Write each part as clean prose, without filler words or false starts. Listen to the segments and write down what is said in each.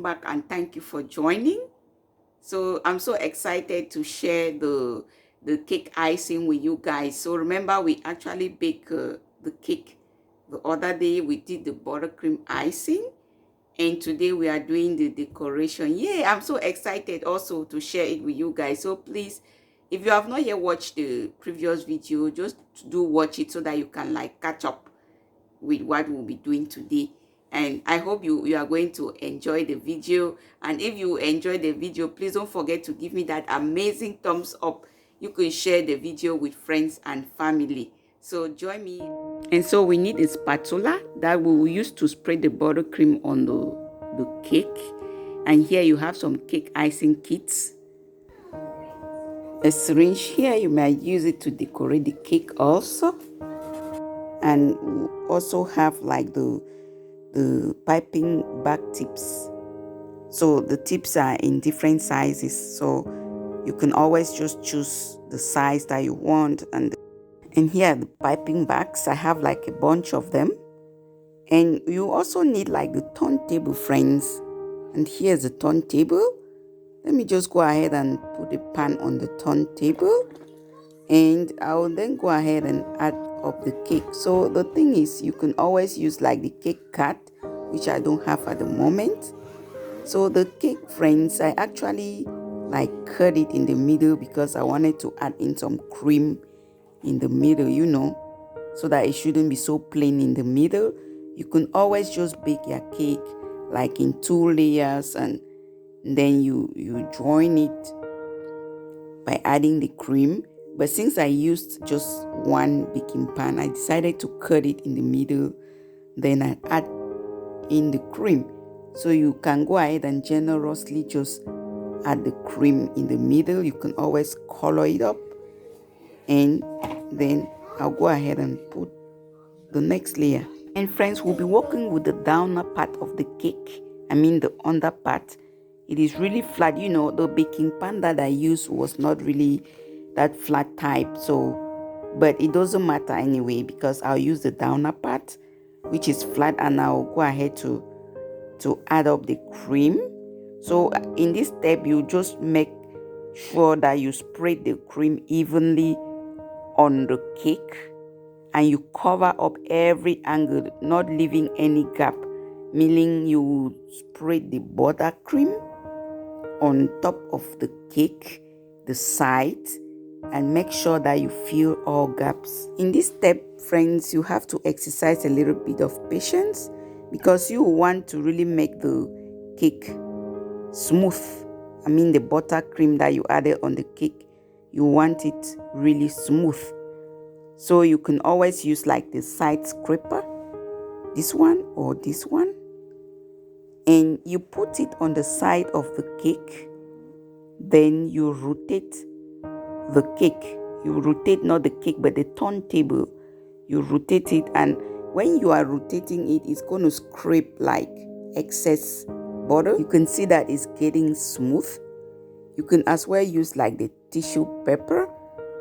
back and thank you for joining. So I'm so excited to share the cake icing with you guys. So remember, we actually baked the cake the other day. We did the buttercream icing, and today we are doing the decoration. Yeah, I'm so excited also to share it with you guys. So please, if you have not yet watched the previous video, just do watch it so that you can like catch up with what we'll be doing today. And I hope you are going to enjoy the video. And if you enjoy the video, please don't forget to give me that amazing thumbs up. You can share the video with friends and family. So join me. And so we need a spatula that we will use to spread the buttercream on the cake. And here you have some cake icing kits. A syringe here, you might use it to decorate the cake also. And we also have like the piping bag tips. So the tips are in different sizes, so you can always just choose the size that you want. And here are the piping bags. I have like a bunch of them. And you also need like the turntable, friends. And here's the turntable. Let me just go ahead and put the pan on the turntable, and I'll then go ahead and add up the cake. So the thing is, you can always use like the cake cut, which I don't have at the moment. So the cake, friends, I actually like cut it in the middle because I wanted to add in some cream in the middle, so that it shouldn't be so plain in the middle. You can always just bake your cake like in 2 layers, and then you join it by adding the cream. But since I used just one baking pan, I decided to cut it in the middle. Then I add in the cream. So you can go ahead and generously just add the cream in the middle. You can always color it up. And then I'll go ahead and put the next layer. And friends, we'll be working with the downer part of the cake. I mean the under part. It is really flat. The baking pan that I used was not really that flat type. So, but it doesn't matter anyway because I'll use the downer part, which is flat, and I'll go ahead to add up the cream. So in this step, you just make sure that you spread the cream evenly on the cake, and you cover up every angle, not leaving any gap, meaning you spread the buttercream on top of the cake, the sides, and make sure that you fill all gaps. In this step, friends, you have to exercise a little bit of patience because you want to really make the cake smooth. I mean the buttercream that you added on the cake, you want it really smooth. So you can always use like the side scraper, this one or this one, and you put it on the side of the cake. Then you rotate the cake. You rotate not the cake but the turntable. You rotate it, and when you are rotating it, it's going to scrape like excess butter. You can see that it's getting smooth. You can as well use like the tissue paper.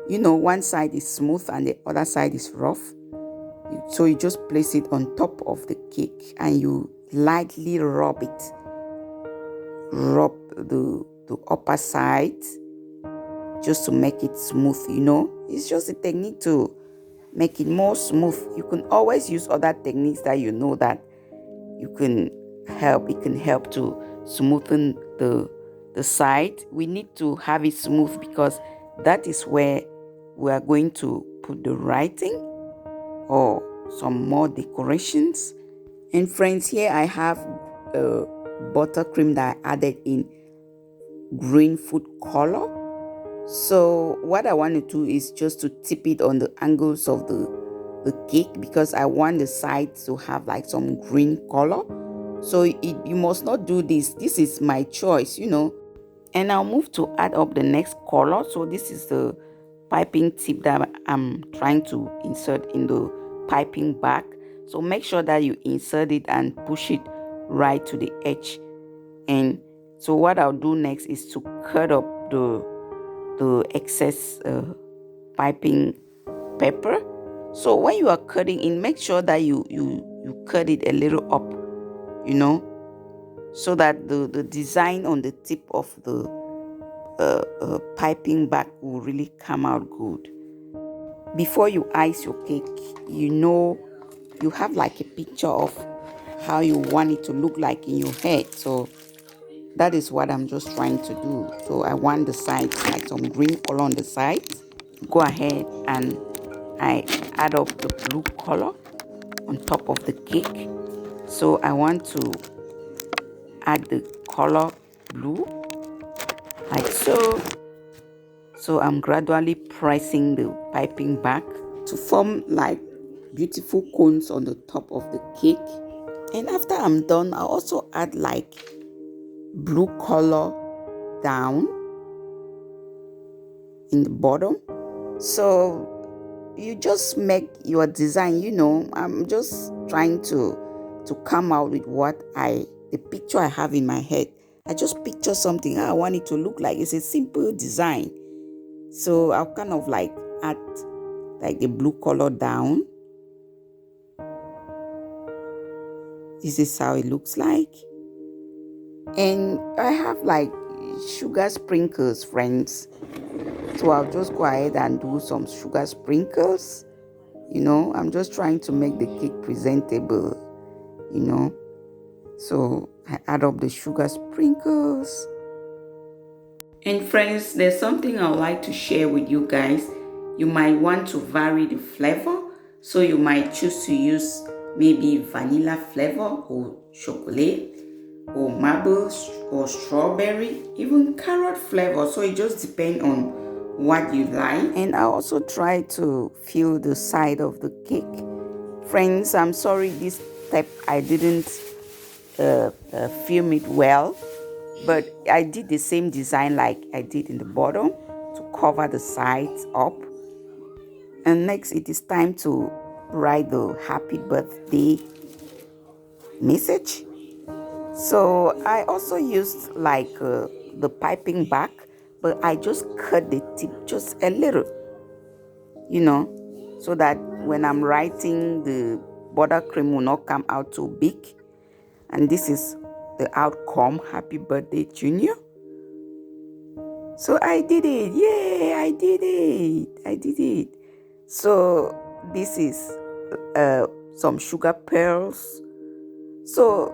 One side is smooth and the other side is rough. So you just place it on top of the cake and you lightly rub it. Rub the upper side just to make it smooth. It's just a technique to make it more smooth. You can always use other techniques that that you can help. It can help to smoothen the side. We need to have it smooth because that is where we are going to put the writing or some more decorations. And friends, here I have buttercream that I added in green food color. So what I want to do is just to tip it on the angles of the cake because I want the sides to have like some green color. So you must not do this. This is my choice, And I'll move to add up the next color. So this is the piping tip that I'm trying to insert in the piping bag. So make sure that you insert it and push it right to the edge. And so what I'll do next is to cut up the excess piping paper. So when you are cutting in, make sure that you cut it a little up, so that the design on the tip of the piping bag will really come out good. Before you ice your cake, you have like a picture of how you want it to look like in your head. So that is what I'm just trying to do. So I want the sides, like some green color on the sides. Go ahead and I add up the blue color on top of the cake. So I want to add the color blue like so. So I'm gradually pressing the piping back to form like beautiful cones on the top of the cake. And after I'm done, I'll also add like blue color down in the bottom. So you just make your design, I'm just trying to come out with the picture I have in my head. I just picture something how I want it to look like. It's a simple design. So I'll kind of like add like the blue color down. This is how it looks like. And I have like sugar sprinkles, friends. So I'll just go ahead and do some sugar sprinkles. I'm just trying to make the cake presentable, So I add up the sugar sprinkles. And friends, there's something I would like to share with you guys. You might want to vary the flavor. So you might choose to use maybe vanilla flavor or chocolate or marble or strawberry, even carrot flavor. So it just depends on what you like. And I also try to fill the side of the cake. Friends, I'm sorry this step I didn't film it well, but I did the same design like I did in the bottom to cover the sides up. And next it is time to write the happy birthday message. So I also used like the piping back, but I just cut the tip just a little, so that when I'm writing, the buttercream will not come out too big. And this is the outcome. Happy birthday, Junior. So I did it. Yay, I did it. So this is some sugar pearls. So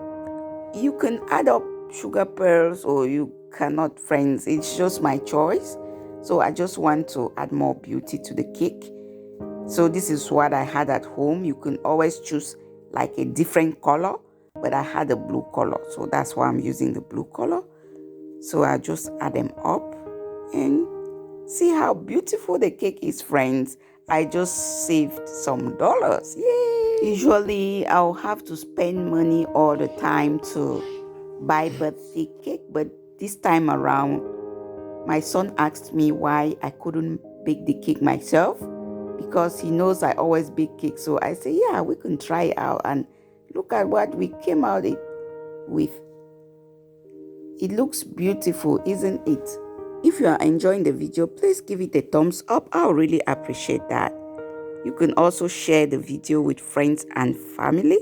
you can add up sugar pearls or you cannot, friends. It's just my choice. So I just want to add more beauty to the cake. So this is what I had at home. You can always choose like a different color, but I had a blue color. So that's why I'm using the blue color. So I just add them up and see how beautiful the cake is, friends. I just saved some dollars. Yay! Usually I'll have to spend money all the time to buy birthday cake, but this time around my son asked me why I couldn't bake the cake myself, because he knows I always bake cake. So I say, yeah, we can try it out, and look at what we came out with. It looks beautiful, isn't it? If you are enjoying the video, please give it a thumbs up. I'll really appreciate that. You can also share the video with friends and family.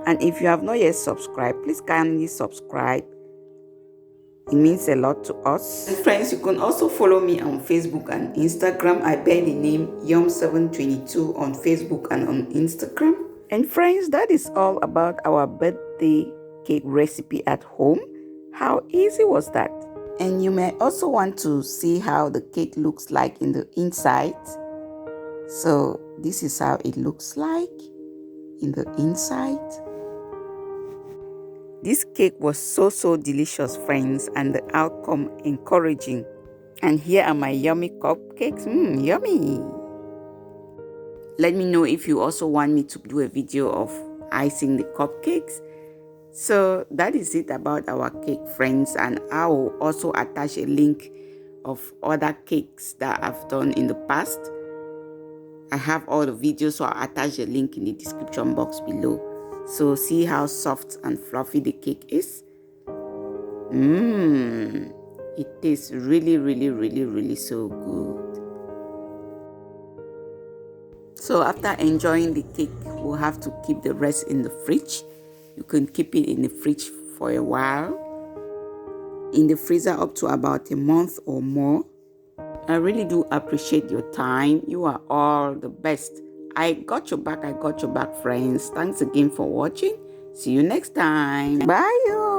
And if you have not yet subscribed, please kindly subscribe. It means a lot to us. And friends, you can also follow me on Facebook and Instagram. I bear the name Yum722 on Facebook and on Instagram. And friends, that is all about our birthday cake recipe at home. How easy was that? And you may also want to see how the cake looks like in the inside. So this is how it looks like in the inside. This cake was so delicious, friends, and the outcome encouraging. And here are my yummy cupcakes. Yummy. Let me know if you also want me to do a video of icing the cupcakes. So that is it about our cake, friends, and I will also attach a link of other cakes that I've done in the past. I have all the videos, so I'll attach a link in the description box below. So see how soft and fluffy the cake is. It tastes really so good. So after enjoying the cake, we'll have to keep the rest in the fridge. You can keep it in the fridge for a while. in the freezer up to about a month or more. I really do appreciate your time. You are all the best. I got your back, friends. Thanks again for watching. See you next time. Bye, you.